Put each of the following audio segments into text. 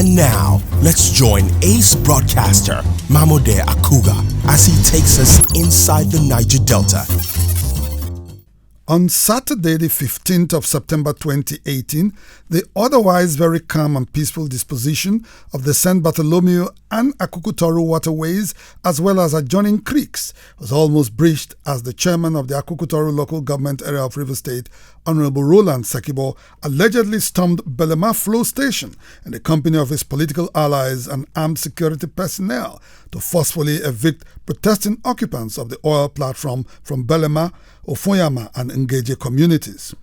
And now, let's join ace broadcaster Mamode Akuga as he takes us inside the Niger Delta. On Saturday, the 15th of September 2018, the otherwise very calm and peaceful disposition of the St. Bartholomew and Akukutoru waterways, as well as adjoining creeks, was almost breached as the chairman of the Akukutoru local government area of Rivers State, Honorable Roland Sekibo, allegedly stormed Belema Flow Station in the company of his political allies and armed security personnel to forcefully evict protesting occupants of the oil platform from Belema, Ofoyama and Nigeri communities.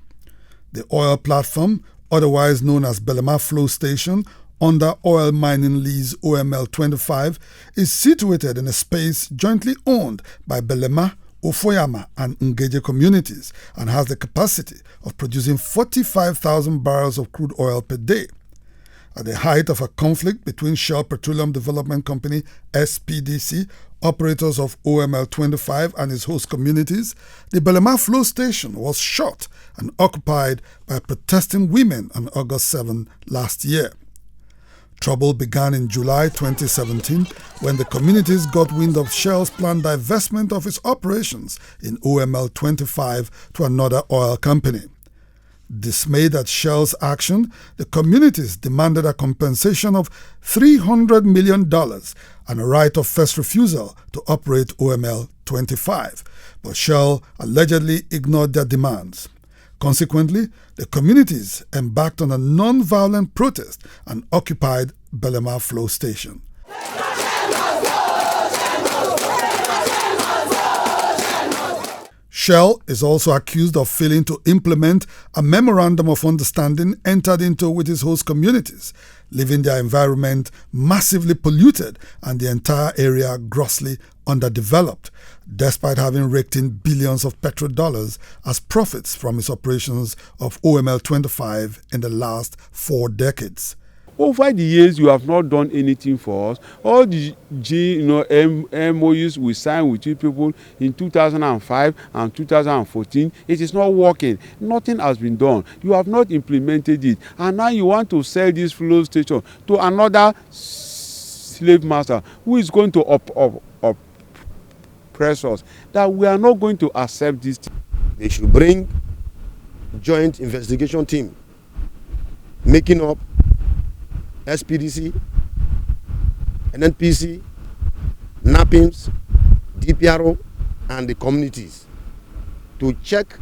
The oil platform, otherwise known as Belema Flow Station, under oil mining lease OML 25, is situated in a space jointly owned by Belema, Ofoyama and Nigeri communities and has the capacity of producing 45,000 barrels of crude oil per day. At the height of a conflict between Shell Petroleum Development Company, SPDC, operators of OML 25 and its host communities, the Belema Flow Station was shot and occupied by protesting women on August 7 last year. Trouble began in July 2017 when the communities got wind of Shell's planned divestment of its operations in OML 25 to another oil company. Dismayed at Shell's action, the communities demanded a compensation of $300 million and a right of first refusal to operate OML 25, but Shell allegedly ignored their demands. Consequently, the communities embarked on a non-violent protest and occupied Belema Flow Station. Shell is also accused of failing to implement a memorandum of understanding entered into with its host communities, leaving their environment massively polluted and the entire area grossly underdeveloped, despite having raked in billions of petrodollars as profits from its operations of OML 25 in the last 4 decades. Over the years, you have not done anything for us. All the MOUs we signed with you people in 2005 and 2014, it is not working. Nothing has been done. You have not implemented it. And now you want to sell this flow station to another slave master who is going to oppress us. That we are not going to accept this. They should bring joint investigation team, making up SPDC, NNPC, NAPIMS, DPRO, and the communities to check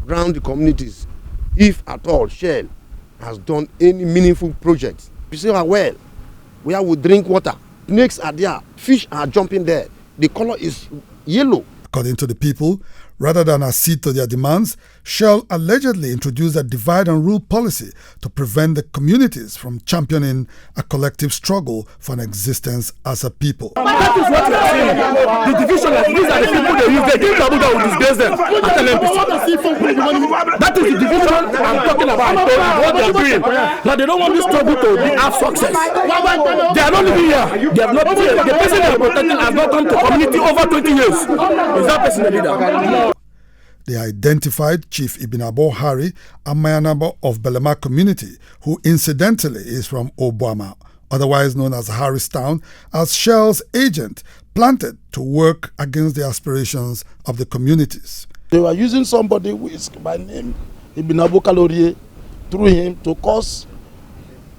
around the communities if at all Shell has done any meaningful projects. You see how well, where we drink water, snakes are there, fish are jumping there, the color is yellow. According to the people, rather than accede to their demands, Shell allegedly introduced a divide and rule policy to prevent the communities from championing a collective struggle for an existence as a people. That is what we are saying. The division of these are the people they use. They give Abuja will disgrace them. That is the division I'm talking about. What they are doing. Now they don't want this struggle to have success. They are not living here. They have not. The person they are protecting has not come to community over 20 years. Is that person a leader? They identified Chief Ibinabo Hari, a Mayanabo of Belema community, who incidentally is from Obama, otherwise known as Harristown, as Shell's agent planted to work against the aspirations of the communities. They were using somebody who is by name Ibinabo Kalorie through him to cause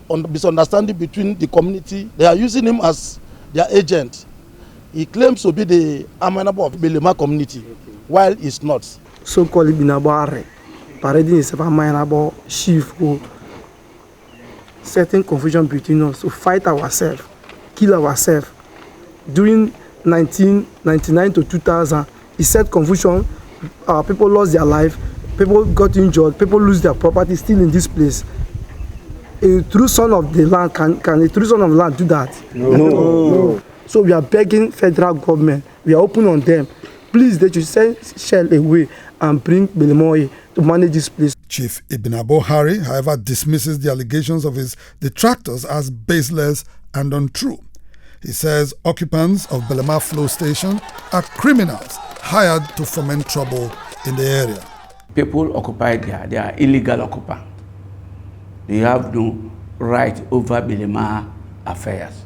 misunderstanding between the community. They are using him as their agent. He claims to be the Amanabo of Belema community, while he's not. So-called Ibinabo parading is a Amanabo chief who certain confusion between us to fight ourselves, kill ourselves. During 1999 to 2000, he said confusion, people lost their life, people got injured, people lose their property still in this place. A true son of the land, can a true son of the land do that? No. So we are begging federal government, we are open on them. Please, they should send Shell away and bring Belema to manage this place. Chief Ibinabo Hari, however, dismisses the allegations of his detractors as baseless and untrue. He says occupants of Belema Flow Station are criminals hired to foment trouble in the area. People occupied there, they are illegal occupants. They have no right over Belema affairs.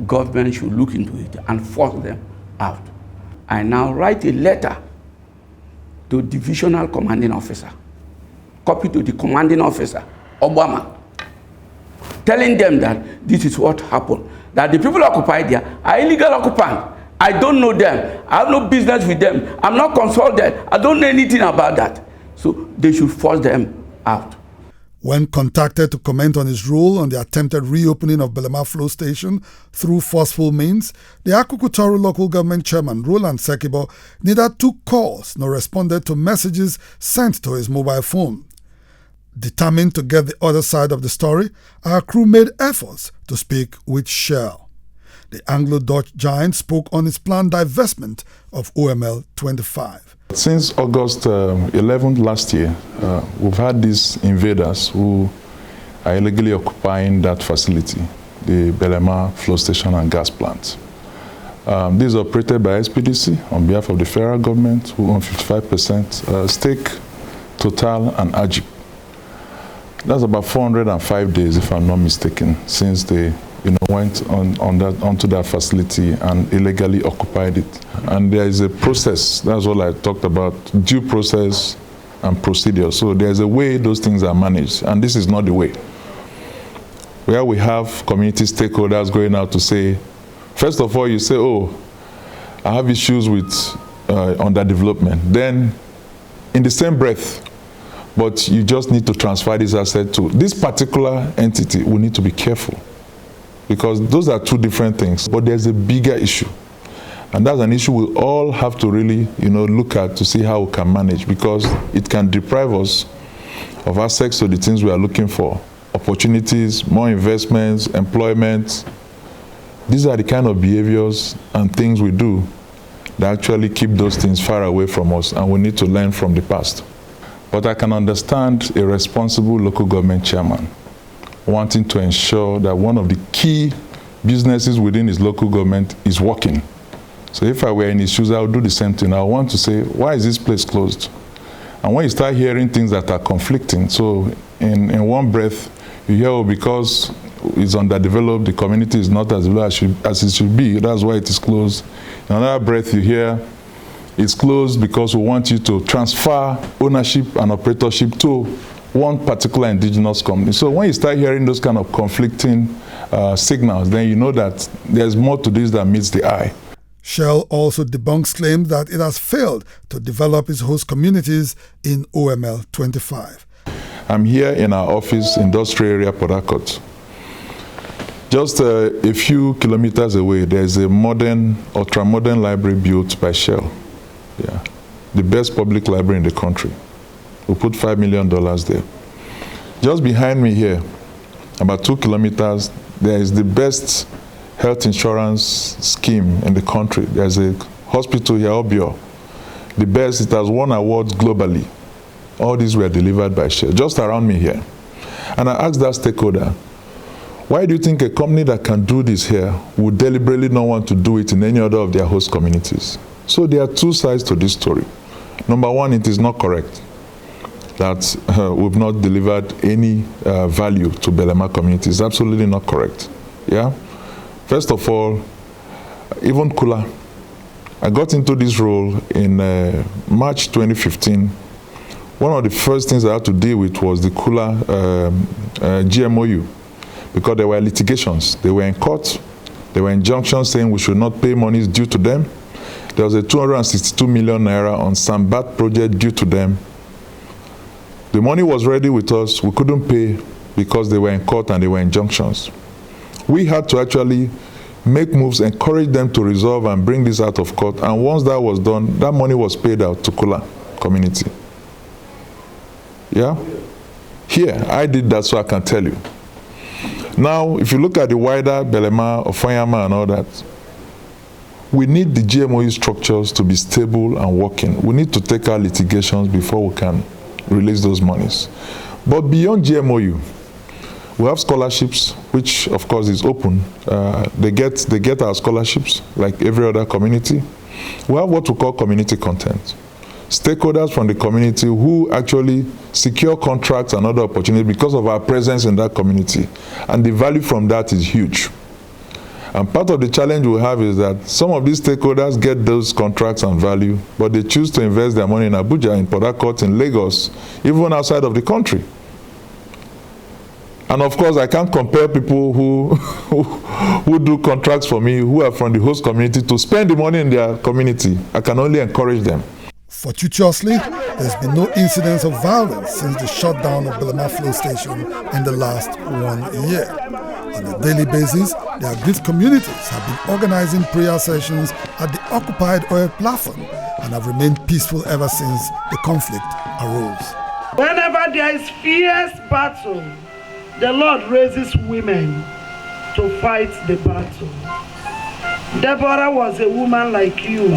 Government should look into it and force them out. I now write a letter to divisional commanding officer, copy to the commanding officer, Obama, telling them that this is what happened, that the people occupied there are illegal occupants. I don't know them. I have no business with them. I'm not consulted. I don't know anything about that. So they should force them out. When contacted to comment on his role on the attempted reopening of Belema Flow Station through forceful means, the Akukutoro local government chairman, Roland Sekibo, neither took calls nor responded to messages sent to his mobile phone. Determined to get the other side of the story, our crew made efforts to speak with Shell. The Anglo-Dutch giant spoke on its planned divestment of OML 25. Since August 11th last year, we've had these invaders who are illegally occupying that facility, the Belema Flow Station and gas plant. This is operated by SPDC on behalf of the federal government, who own 55% stake, Total and Ajib. That's about 405 days, if I'm not mistaken, since they went onto that facility and illegally occupied it. And there is a process, that's what I talked about, due process and procedure. So there's a way those things are managed, and this is not the way. Where we have community stakeholders going out to say, first of all, you say, oh, I have issues with underdevelopment. Then, in the same breath, but you just need to transfer this asset to this particular entity. We need to be careful, because those are two different things. But there's a bigger issue, and that's an issue we all have to really, look at to see how we can manage, because it can deprive us of access to the things we are looking for: opportunities, more investments, employment. These are the kind of behaviors and things we do that actually keep those things far away from us, and we need to learn from the past. But I can understand a responsible local government chairman wanting to ensure that one of the key businesses within his local government is working. So if I were in his shoes, I would do the same thing. I would want to say, why is this place closed? And when you start hearing things that are conflicting, so in one breath, you hear, oh, because it's underdeveloped, the community is not as developed as it should be, that's why it is closed. In another breath, you hear, it's closed because we want you to transfer ownership and operatorship to one particular indigenous company. So when you start hearing those kind of conflicting signals, then you know that there's more to this than meets the eye. Shell also debunks claims that it has failed to develop its host communities in OML 25. I'm here in our office, industrial area, Port Harcourt. Just a few kilometers away, there's a modern, ultra-modern library built by Shell. Yeah, the best public library in the country. We put $5 million there. Just behind me here, about 2 kilometers, there is the best health insurance scheme in the country. There's a hospital here, Obio. The best, it has won awards globally. All these were delivered by Shell, just around me here. And I asked that stakeholder, why do you think a company that can do this here would deliberately not want to do it in any other of their host communities? So there are two sides to this story. Number one, it is not correct that we've not delivered any value to Belema community. It's absolutely not correct. Yeah. First of all, even Kula, I got into this role in March 2015. One of the first things I had to deal with was the Kula GMOU, because there were litigations. They were in court. There were injunctions saying we should not pay monies due to them. There was a 262 million naira on Sambat project due to them. The money was ready with us. We couldn't pay because they were in court and they were injunctions. We had to actually make moves, encourage them to resolve and bring this out of court. And once that was done, that money was paid out to Kula community. Yeah? Here, I did that, so I can tell you. Now, if you look at the wider Belema, Ofanyama and all that, we need the GMOU structures to be stable and working. We need to take our litigations before we can release those monies. But beyond GMOU, we have scholarships, which of course is open. They get our scholarships like every other community. We have what we call community content. stakeholders from the community who actually secure contracts and other opportunities because of our presence in that community. And the value from that is huge. And part of the challenge we have is that some of these stakeholders get those contracts and value, but they choose to invest their money in Abuja, in Port Harcourt, in Lagos, even outside of the country. And of course, I can't compare people who do contracts for me, who are from the host community, to spend the money in their community. I can only encourage them. Fortuitously, there's been no incidents of violence since the shutdown of Belema Flow Station in the last 1 year. On a daily basis, the aggrieved communities have been organizing prayer sessions at the occupied oil platform and have remained peaceful ever since the conflict arose. Whenever there is fierce battle, the Lord raises women to fight the battle. Deborah was a woman like you,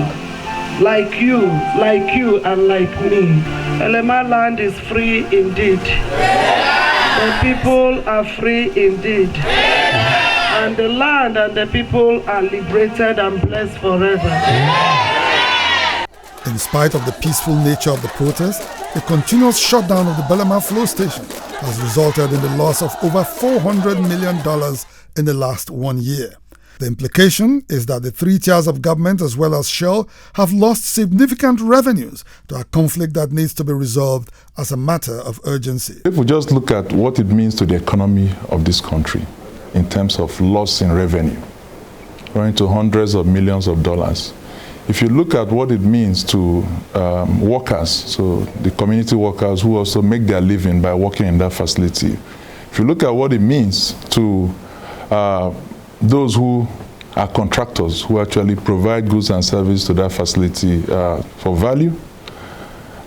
and like me. Belema land is free indeed. The people are free indeed. And the land and the people are liberated and blessed forever. In spite of the peaceful nature of the protest, the continuous shutdown of the Belema Flow Station has resulted in the loss of over $400 million in the last 1 year. The implication is that the three tiers of government as well as Shell have lost significant revenues to a conflict that needs to be resolved as a matter of urgency. If we just look at what it means to the economy of this country in terms of loss in revenue, going to hundreds of millions of dollars. If you look at what it means to workers, so the community workers who also make their living by working in that facility, if you look at what it means to those who are contractors who actually provide goods and services to that facility for value,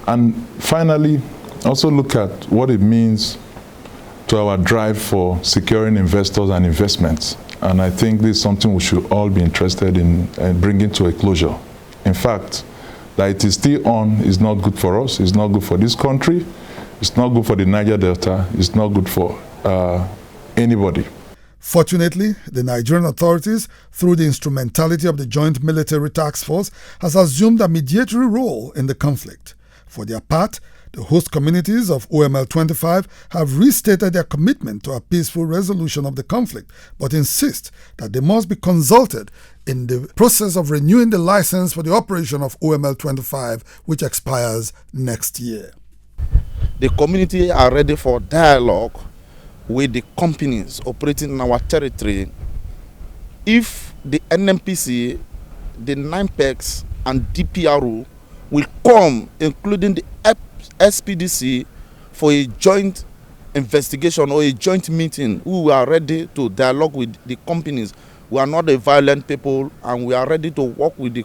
and finally also look at what it means to our drive for securing investors and investments. And I think this is something we should all be interested in bringing to a closure. In fact, that it is still on is not good for us, it's not good for this country, it's not good for the Niger Delta, it's not good for anybody. Fortunately, the Nigerian authorities, through the instrumentality of the Joint Military Task Force, has assumed a mediatory role in the conflict. For their part, the host communities of OML 25 have restated their commitment to a peaceful resolution of the conflict, but insist that they must be consulted in the process of renewing the license for the operation of OML 25, which expires next year. The community are ready for dialogue with the companies operating in our territory. If the NNPC, the NIMPEX and DPRO will come, including the SPDC, for a joint investigation or a joint meeting, we are ready to dialogue with the companies. We are not a violent people, and we are ready to work with the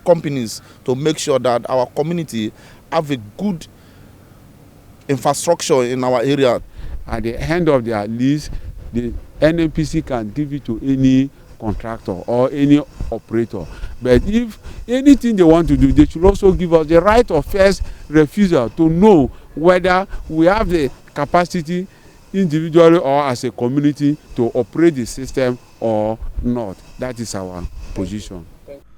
companies to make sure that our community have a good infrastructure in our area. At the end of their lease, the NNPC can give it to any contractor or any operator. But if anything they want to do, they should also give us the right of first refusal to know whether we have the capacity individually or as a community to operate the system or not. That is our position.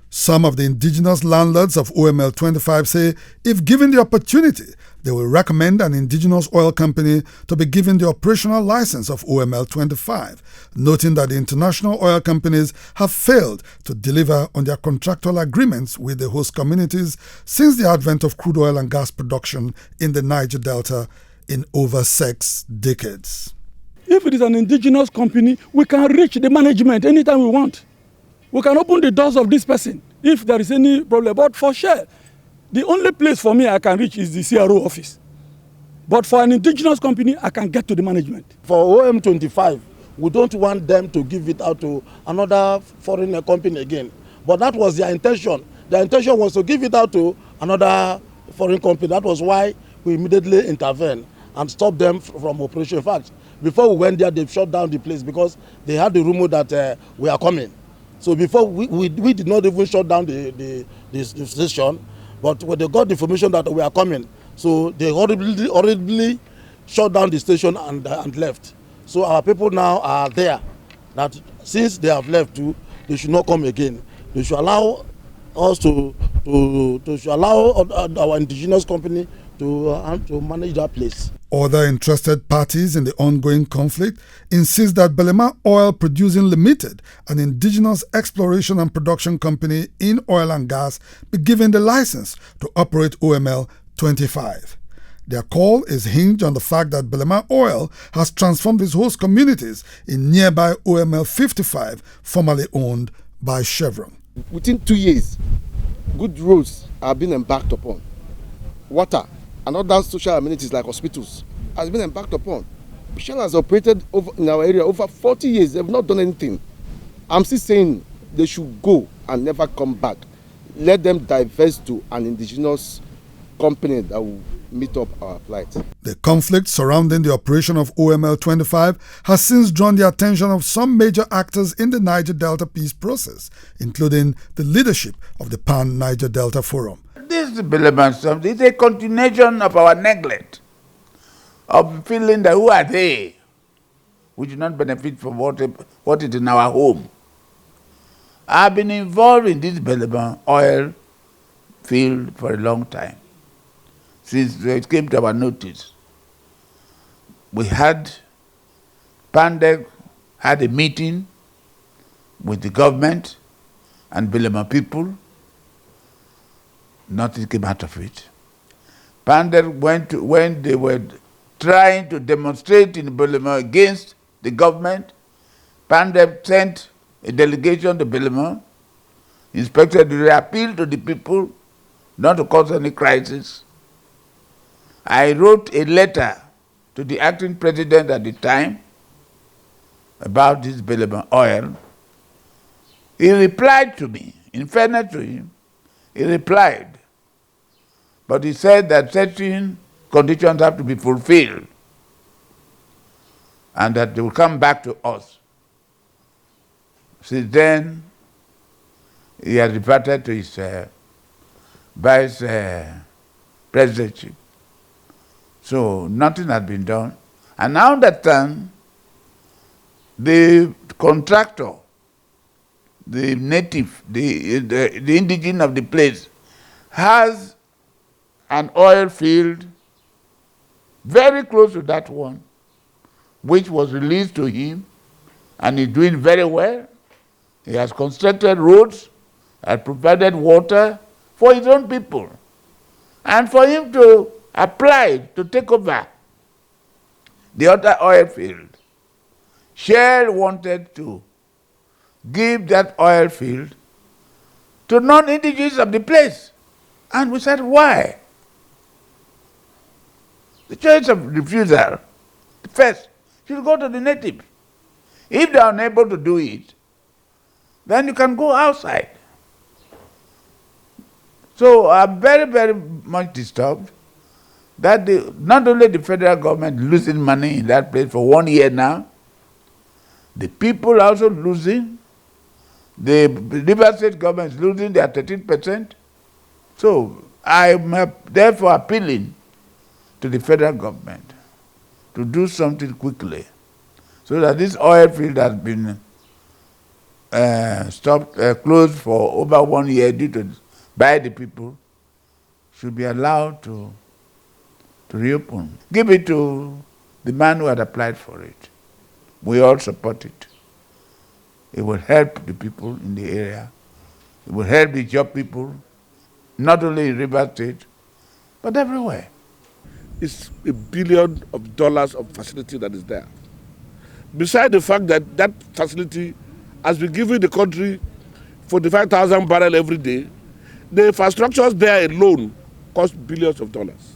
Some of the indigenous landlords of OML 25 say if given the opportunity, they will recommend an indigenous oil company to be given the operational license of OML 25, noting that the international oil companies have failed to deliver on their contractual agreements with the host communities since the advent of crude oil and gas production in the Niger Delta in over 6 decades. If it is an indigenous company, we can reach the management anytime we want. We can open the doors of this person if there is any problem. But for sure, the only place for me I can reach is the CRO office. But for an indigenous company, I can get to the management. For OM25, we don't want them to give it out to another foreign company again. But that was their intention. Their intention was to give it out to another foreign company. That was why we immediately intervened and stopped them from operation. In fact, before we went there, they shut down the place because they had the rumor that we are coming. So before we did not even shut down the station, but when they got the information that we are coming, so they horribly shut down the station and left. So our people now are there, that since they have left too, they should not come again. They should allow us to to allow our indigenous company to manage that place. Other interested parties in the ongoing conflict insist that Belema Oil Producing Limited, an indigenous exploration and production company in oil and gas, be given the license to operate OML 25. Their call is hinged on the fact that Belema Oil has transformed its host communities in nearby OML 55, formerly owned by Chevron. Within 2 years, good roads have been embarked upon. Water and other social amenities like hospitals has been embarked upon. Shell has operated in our area over 40 years. They have not done anything. I'm still saying they should go and never come back. Let them divest to an indigenous company that will meet up our plight. The conflict surrounding the operation of OML 25 has since drawn the attention of some major actors in the Niger Delta peace process, including the leadership of the Pan-Niger Delta Forum. This Belema is a continuation of our neglect, of feeling that who are they? We do not benefit from what is in our home. I've been involved in this Belema oil field for a long time, since it came to our notice. We had, Pandeg had a meeting with the government and Belema people. Nothing came out of it. Pandeg when they were trying to demonstrate in Belema against the government, Pandeg sent a delegation to Belema, inspected the appeal to the people not to cause any crisis. I wrote a letter to the acting president at the time about this Belema oil. He replied to me. In fairness to him, he replied, but he said that certain conditions have to be fulfilled and that they will come back to us. Since then, he has departed to his vice presidency. So nothing has been done. And now that time, the contractor, the native, the indigene of the place, has an oil field very close to that one, which was released to him, and he's doing very well. He has constructed roads, has provided water for his own people. And for him to apply to take over the other oil field, Shell wanted to give that oil field to non-indigenous of the place. And we said, why? The choice of refusal, first, should go to the native. If they are unable to do it, then you can go outside. So I'm very, very much disturbed that not only the federal government losing money in that place for 1 year now, the people are also losing. The River State government is losing their 13%. So I'm therefore appealing to the federal government to do something quickly so that this oil field has been closed for over 1 year by the people should be allowed to reopen. Give it to the man who had applied for it. We all support it. It will help the people in the area. It will help the job people, not only in River State, but everywhere. It's $1 billion of facility that is there. Besides the fact that that facility has been giving the country 45,000 barrels every day, the infrastructures there alone cost billions of dollars.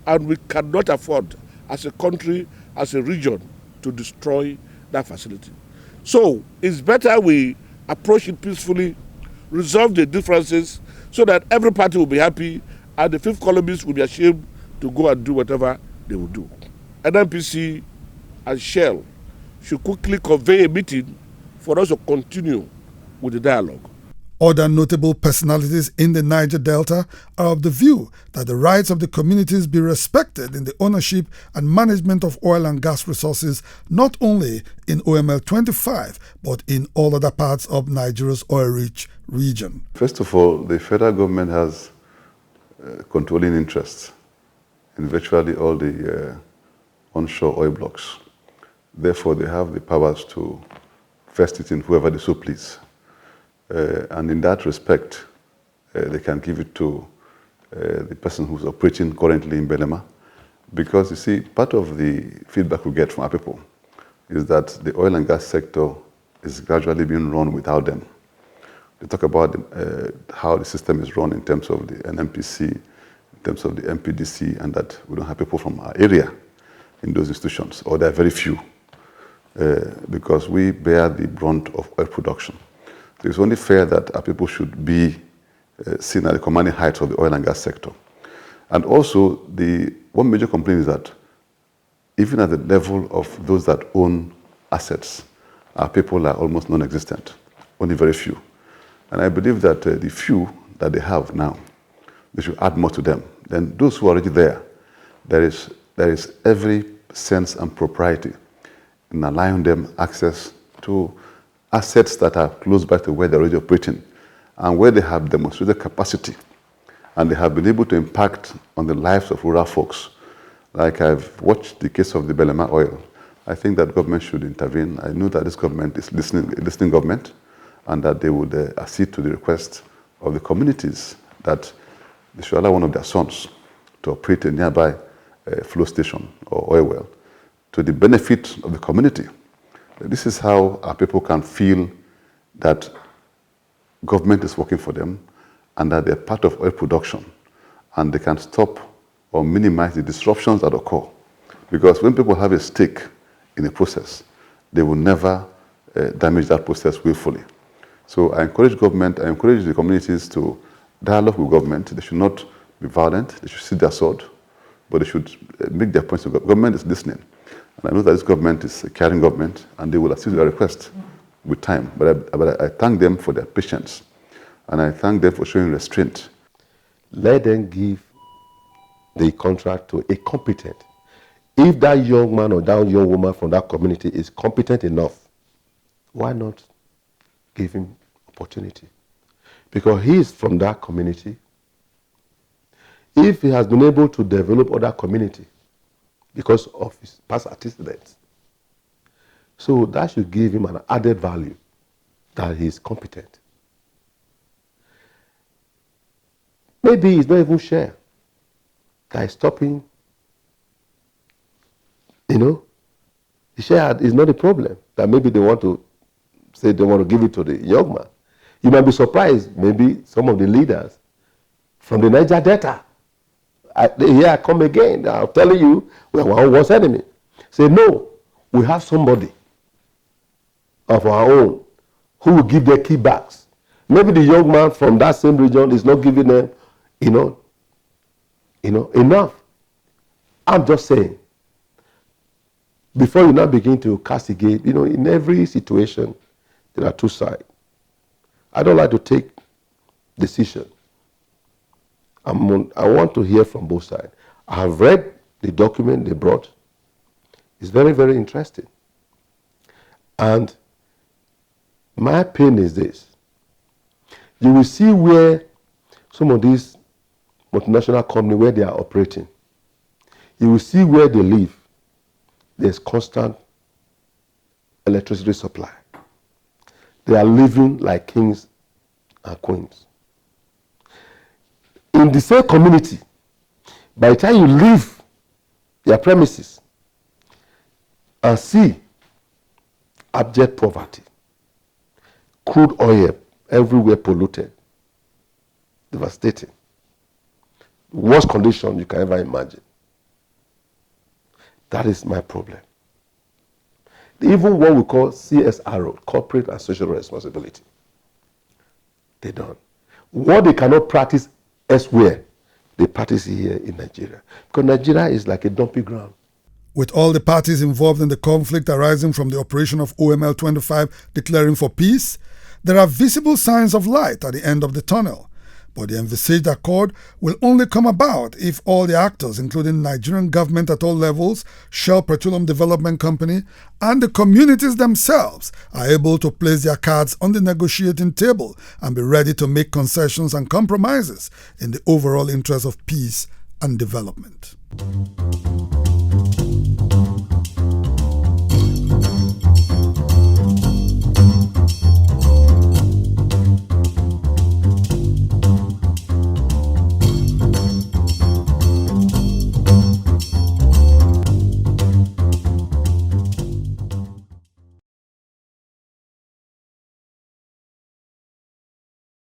And we cannot afford, as a country, as a region, to destroy that facility. So it's better we approach it peacefully, resolve the differences, so that every party will be happy and the fifth columnists will be ashamed to go and do whatever they will do. NNPC and Shell should quickly convene a meeting for us to continue with the dialogue. Other notable personalities in the Niger Delta are of the view that the rights of the communities be respected in the ownership and management of oil and gas resources, not only in OML 25, but in all other parts of Nigeria's oil-rich region. First of all, the federal government has controlling interests in virtually all the onshore oil blocks. Therefore, they have the powers to vest it in whoever they so please. And in that respect, they can give it to the person who's operating currently in Belema. Because you see, part of the feedback we get from our people is that the oil and gas sector is gradually being run without them. They talk about how the system is run in terms of the NMPC, in terms of the MPDC, and that we don't have people from our area in those institutions, or there are very few, because we bear the brunt of oil production. So it's only fair that our people should be seen at the commanding heights of the oil and gas sector. And also, the one major complaint is that even at the level of those that own assets, our people are almost non-existent, only very few. And I believe that the few that they have now, they should add more to them. Then those who are already there, there is every sense and propriety in allowing them access to assets that are close by to where they're already operating and where they have demonstrated capacity and they have been able to impact on the lives of rural folks. Like I've watched the case of the Belema oil. I think that government should intervene. I know that this government is listening government, and that they would accede to the request of the communities that they should allow one of their sons to operate a nearby flow station or oil well to the benefit of the community. This is how our people can feel that government is working for them and that they're part of oil production and they can stop or minimize the disruptions that occur. Because when people have a stake in a process, they will never damage that process willfully. So I encourage government, I encourage the communities to dialogue with government. They should not be violent, they should sit their sword, but they should make their points to government. Government is listening. And I know that this government is a caring government and they will accede to their request with time. But I thank them for their patience and I thank them for showing restraint. Let them give the contract to a competent. If that young man or that young woman from that community is competent enough, why not give him opportunity? Because he is from that community. If he has been able to develop other community because of his past antecedents, so that should give him an added value that he is competent. Maybe he's not even sure that is stopping, the share is not a problem. That maybe they want to say they want to give it to the young man. You might be surprised, maybe some of the leaders from the Niger Delta, here I come again, I'm telling you, we are our worst enemy. Say, no, we have somebody of our own who will give their kickbacks. Maybe the young man from that same region is not giving them, enough. I'm just saying, before you now begin to castigate, in every situation, there are two sides. I don't like to take decision. I want to hear from both sides. I have read the document they brought. It's very, very interesting. And my pain is this. You will see where some of these multinational companies, where they are operating, you will see where they live. There's constant electricity supply. They are living like kings and queens. In the same community, by the time you leave their premises and see abject poverty, crude oil everywhere polluted, devastating, worst condition you can ever imagine. That is my problem. Even what we call CSRO, corporate and social responsibility, they don't. What they cannot practice elsewhere, they practice here in Nigeria. Because Nigeria is like a dumping ground. With all the parties involved in the conflict arising from the operation of OML 25 declaring for peace, there are visible signs of light at the end of the tunnel. But the envisaged accord will only come about if all the actors, including Nigerian government at all levels, Shell Petroleum Development Company, and the communities themselves are able to place their cards on the negotiating table and be ready to make concessions and compromises in the overall interest of peace and development.